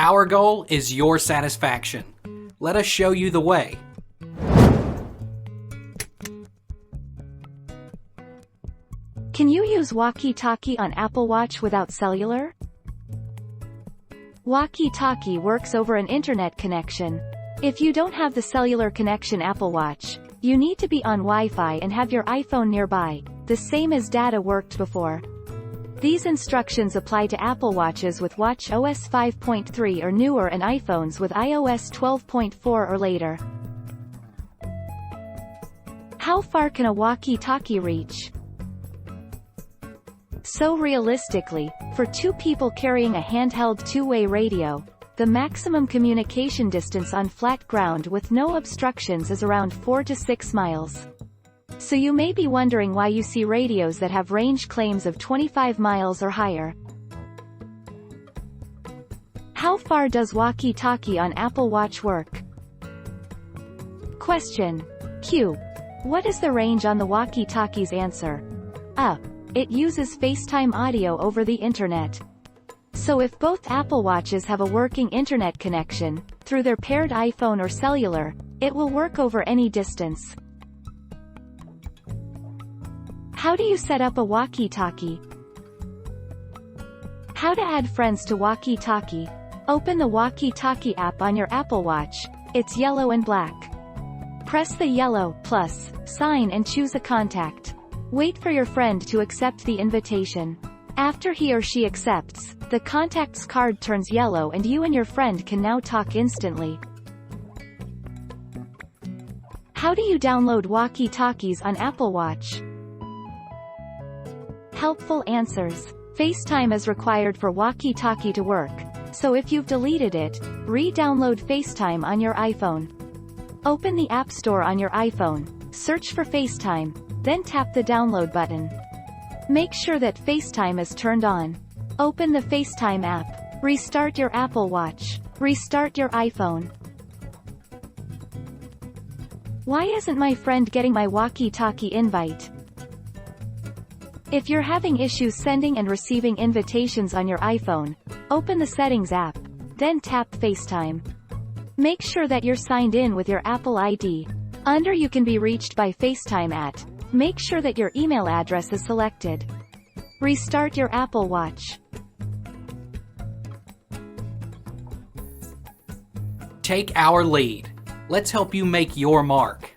Our goal is your satisfaction. Let us show you the way. Can you use Walkie-Talkie on Apple Watch without cellular? Walkie-Talkie works over an internet connection. If you don't have the cellular connection Apple Watch, you need to be on Wi-Fi and have your iPhone nearby, the same as data worked before. These instructions apply to Apple Watches with watchOS 5.3 or newer and iPhones with iOS 12.4 or later. How far can a walkie-talkie reach? So realistically, for two people carrying a handheld two-way radio, the maximum communication distance on flat ground with no obstructions is around 4 to 6 miles. So you may be wondering why you see radios that have range claims of 25 miles or higher. How far does Walkie-Talkie on Apple Watch work? Question. Q. What is the range on the Walkie-Talkie's answer? A. It uses FaceTime audio over the internet. So if both Apple Watches have a working internet connection, through their paired iPhone or cellular, it will work over any distance. How do you set up a walkie-talkie? How to add friends to Walkie-Talkie. Open the Walkie-Talkie app on your Apple Watch. It's yellow and black. Press the yellow plus sign and choose a contact. Wait for your friend to accept the invitation. After he or she accepts, the contact's card turns yellow and you and your friend can now talk instantly. How do you download walkie-talkies on Apple Watch? Helpful answers. FaceTime is required for Walkie-Talkie to work, so if you've deleted it, re-download FaceTime on your iPhone. Open the App Store on your iPhone, search for FaceTime, then tap the download button. Make sure that FaceTime is turned on. Open the FaceTime app. Restart your Apple Watch. Restart your iPhone. Why isn't my friend getting my walkie-talkie invite? If you're having issues sending and receiving invitations on your iPhone, open the Settings app, then tap FaceTime. Make sure that you're signed in with your Apple ID. Under You can be reached by FaceTime at. Make sure that your email address is selected. Restart your Apple Watch. Take our lead. Let's help you make your mark.